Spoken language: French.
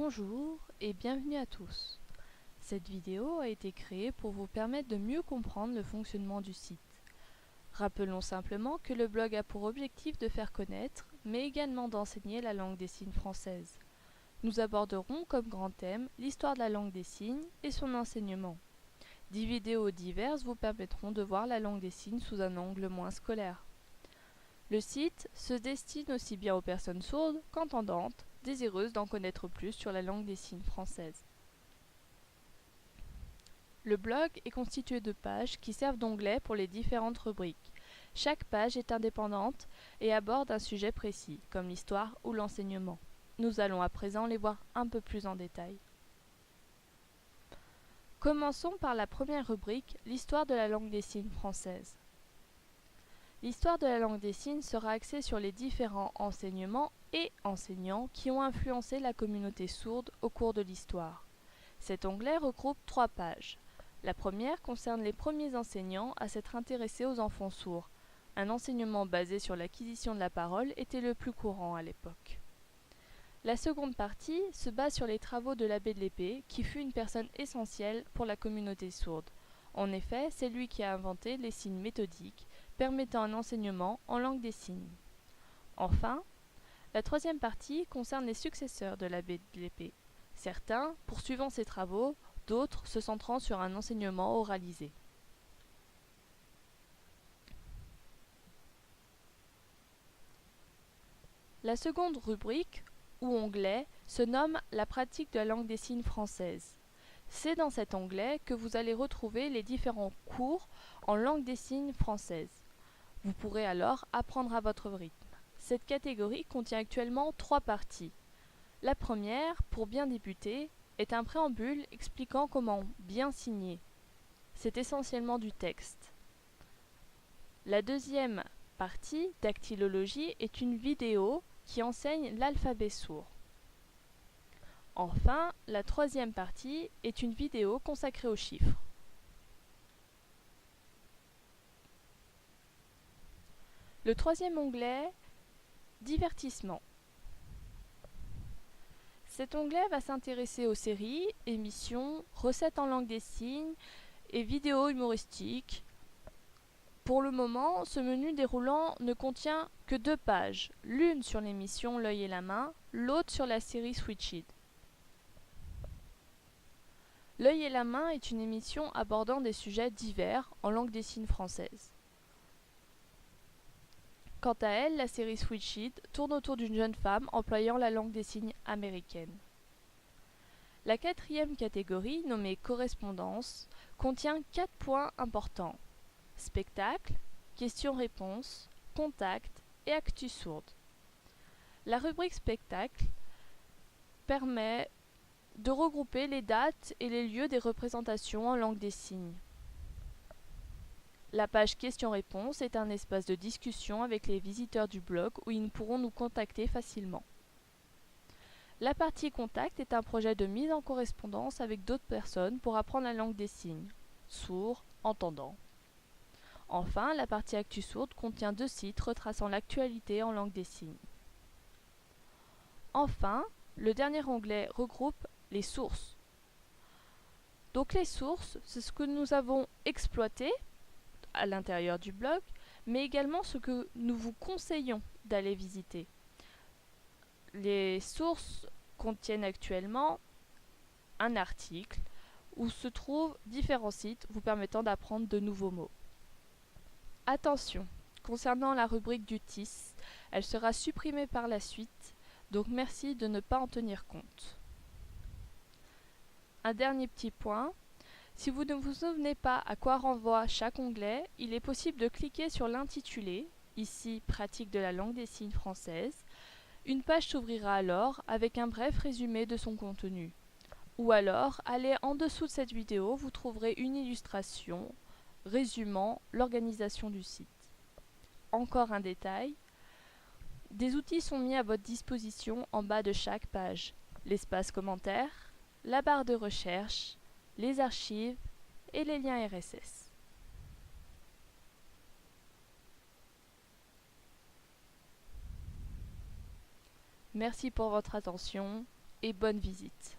Bonjour et bienvenue à tous. Cette vidéo a été créée pour vous permettre de mieux comprendre le fonctionnement du site. Rappelons simplement que le blog a pour objectif de faire connaître, mais également d'enseigner la langue des signes française. Nous aborderons comme grand thème l'histoire de la langue des signes et son enseignement. 10 vidéos diverses vous permettront de voir la langue des signes sous un angle moins scolaire. Le site se destine aussi bien aux personnes sourdes qu'entendantes, désireuses d'en connaître plus sur la langue des signes française. Le blog est constitué de pages qui servent d'onglets pour les différentes rubriques. Chaque page est indépendante et aborde un sujet précis, comme l'histoire ou l'enseignement. Nous allons à présent les voir un peu plus en détail. Commençons par la première rubrique, l'histoire de la langue des signes française. L'histoire de la langue des signes sera axée sur les différents enseignements et enseignants qui ont influencé la communauté sourde au cours de l'histoire. Cet onglet regroupe 3 pages. La première concerne les premiers enseignants à s'être intéressés aux enfants sourds. Un enseignement basé sur l'acquisition de la parole était le plus courant à l'époque. La seconde partie se base sur les travaux de l'abbé de l'Épée, qui fut une personne essentielle pour la communauté sourde. En effet, c'est lui qui a inventé les signes méthodiques, permettant un enseignement en langue des signes. Enfin, la troisième partie concerne les successeurs de l'abbé de l'Épée. Certains poursuivant ses travaux, d'autres se centrant sur un enseignement oralisé. La seconde rubrique, ou onglet, se nomme « La pratique de la langue des signes française ». C'est dans cet onglet que vous allez retrouver les différents cours en langue des signes française. Vous pourrez alors apprendre à votre rythme. Cette catégorie contient actuellement 3 parties. La première, pour bien débuter, est un préambule expliquant comment bien signer. C'est essentiellement du texte. La deuxième partie, dactylologie, est une vidéo qui enseigne l'alphabet sourd. Enfin, la troisième partie est une vidéo consacrée aux chiffres. Le troisième onglet, divertissement. Cet onglet va s'intéresser aux séries, émissions, recettes en langue des signes et vidéos humoristiques. Pour le moment, ce menu déroulant ne contient que 2 pages, l'une sur l'émission L'œil et la main, l'autre sur la série Switched. L'œil et la main est une émission abordant des sujets divers en langue des signes française. Quant à elle, la série Switched tourne autour d'une jeune femme employant la langue des signes américaine. La quatrième catégorie, nommée correspondance, contient 4 points importants. Spectacle, questions-réponses, contact et actu sourde. La rubrique spectacle permet de regrouper les dates et les lieux des représentations en langue des signes. La page questions-réponses est un espace de discussion avec les visiteurs du blog où ils pourront nous contacter facilement. La partie contact est un projet de mise en correspondance avec d'autres personnes pour apprendre la langue des signes, sourds, entendants. Enfin, la partie actu sourde contient 2 sites retraçant l'actualité en langue des signes. Enfin, le dernier onglet regroupe les sources. Donc les sources, c'est ce que nous avons exploité à l'intérieur du blog, mais également ce que nous vous conseillons d'aller visiter. Les sources contiennent actuellement un article où se trouvent différents sites vous permettant d'apprendre de nouveaux mots. Attention, concernant la rubrique du TIS, elle sera supprimée par la suite, donc merci de ne pas en tenir compte. Un dernier petit point, si vous ne vous souvenez pas à quoi renvoie chaque onglet, il est possible de cliquer sur l'intitulé, ici pratique de la langue des signes française. Une page s'ouvrira alors avec un bref résumé de son contenu. Ou alors, allez en dessous de cette vidéo, vous trouverez une illustration résumant l'organisation du site. Encore un détail, des outils sont mis à votre disposition en bas de chaque page. L'espace commentaire, la barre de recherche, les archives et les liens RSS. Merci pour votre attention et bonne visite.